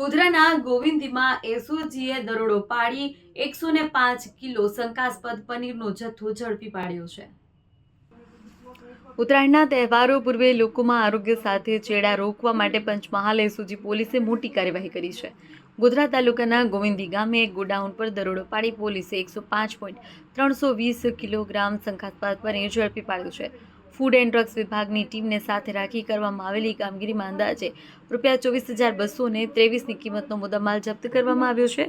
ગોધરાના ગોવિંદીમાં એસઓજીએ દરોડો પાડી 105 કિલો શંકાસ્પદ પનીરનો જથ્થો ઝડપી પાડ્યો છે। ઉત્તરાયણના તહેવારો પૂર્વે લોકોમાં આરોગ્ય સાથે ચેડા રોકવા માટે પંચમહાલ એસઓજી પોલીસે મોટી કાર્યવાહી કરી છે। ગોધરા તાલુકાના ગોવિંદી ગામે એક ગોડાઉન પર દરોડો પાડી પોલીસે 105.320 કિલોગ્રામ શંકાસ્પદ પનીર ઝડપી પાડ્યું છે। ફૂડ એન્ડ ડ્રગ્સ વિભાગની ટીમને સાથે રાખી કરવામાં આવેલી કામગીરીમાં અંદાજે ₹24,223ની કિંમતનો મુદ્દામાલ જપ્ત કરવામાં આવ્યો છે।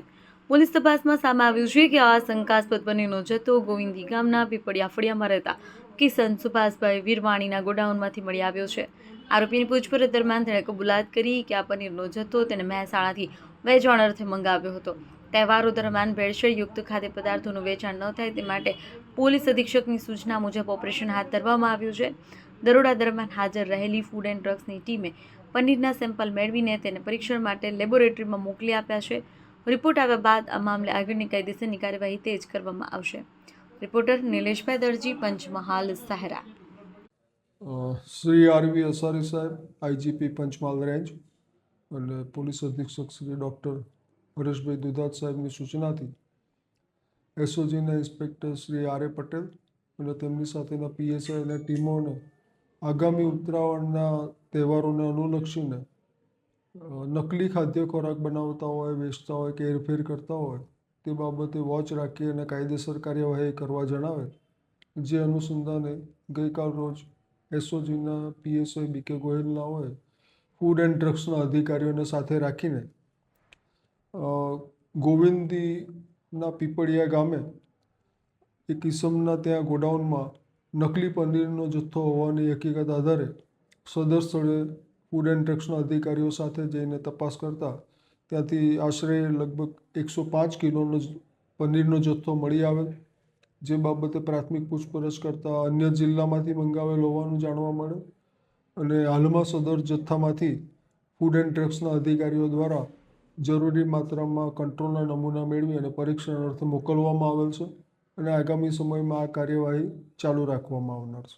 પોલીસ તપાસમાં સામે આવ્યું છે કે આ શંકાસ્પદ પનીરનો જથ્થો ગોવિંદી ગામના પીપળિયા ફળિયામાં રહેતા કિશન સુભાષભાઈ વીરવાણીના ગોડાઉનમાંથી મળી આવ્યો છે। આરોપીની પૂછપરછ દરમિયાન તેણે કબૂલાત કરી કે આ પનીરનો જથ્થો તેણે મહેસાણાથી વેચાણ અર્થે મંગાવ્યો હતો। તહેવારો દરમિયાન ભેળસેળયુક્ત ખાદ્ય પદાર્થોનું વેચાણ ન થાય તે માટે પોલીસ અધિક્ષકની સૂચના મુજબ ઓપરેશન હાથ ધરવામાં આવ્યું છે। દરોડા દરમિયાન હાજર રહેલી ફૂડ એન્ડ ડ્રગ્સની ટીમે પનીરના સેમ્પલ મેળવીને તેને પરીક્ષણ માટે લેબોરેટરીમાં મોકલી આપ્યા છે। રિપોર્ટ આવ્યા બાદ આ મામલે આગળની કાયદેસરની કાર્યવાહી તેજ કરવામાં આવશે। રિપોર્ટર નિલેશભાઈ દરજી, પંચમહાલ સહારા। શ્રી આરવી અસારી સાહેબ, આઈજીપી પંચમહાલ રેન્જ અને પોલીસ અધિક્ષક શ્રી ડૉક્ટર હરેશભાઈ દુધાત સાહેબની સૂચનાથી એસઓજીના ઇન્સ્પેક્ટર શ્રી આર એ પટેલ અને તેમની સાથેના પીએસઆઈ અને ટીમોને આગામી ઉત્તરાયણના તહેવારોને અનુલક્ષીને નકલી ખાદ્ય ખોરાક બનાવતા હોય, વેચતા હોય કે હેરફેર કરતા હોય તે બાબતે વોચ રાખી અને કાયદેસર કાર્યવાહી કરવા જણાવે, જે અનુસંધાને ગઈકાલ રોજ એસઓજીના પીએસઆઈ બીકે ગોહિલના હોય ફૂડ એન્ડ ડ્રગ્સના અધિકારીઓને સાથે રાખીને ગોવિંદીના પીપળિયા ગામે એક ઈસમના ત્યાં ગોડાઉનમાં નકલી પનીરનો જથ્થો હોવાની હકીકત આધારે સદર સ્થળે ફૂડ એન્ડ ડ્રગ્સના અધિકારીઓ સાથે જઈને તપાસ કરતા ત્યાંથી આશરે લગભગ 105 કિલોનો પનીરનો જથ્થો મળી આવેલ, જે બાબતે પ્રાથમિક પૂછપરછ કરતાં અન્ય જિલ્લામાંથી મંગાવેલ હોવાનું જાણવા મળે અને હાલમાં સદર જથ્થામાંથી ફૂડ એન્ડ ડ્રગ્સના અધિકારીઓ દ્વારા જરૂરી માત્રામાં કંટ્રોલના નમૂના મેળવી અને પરીક્ષણ અર્થે મોકલવામાં આવેલ છે અને આગામી સમયમાં આ કાર્યવાહી ચાલુ રાખવામાં આવનાર છે।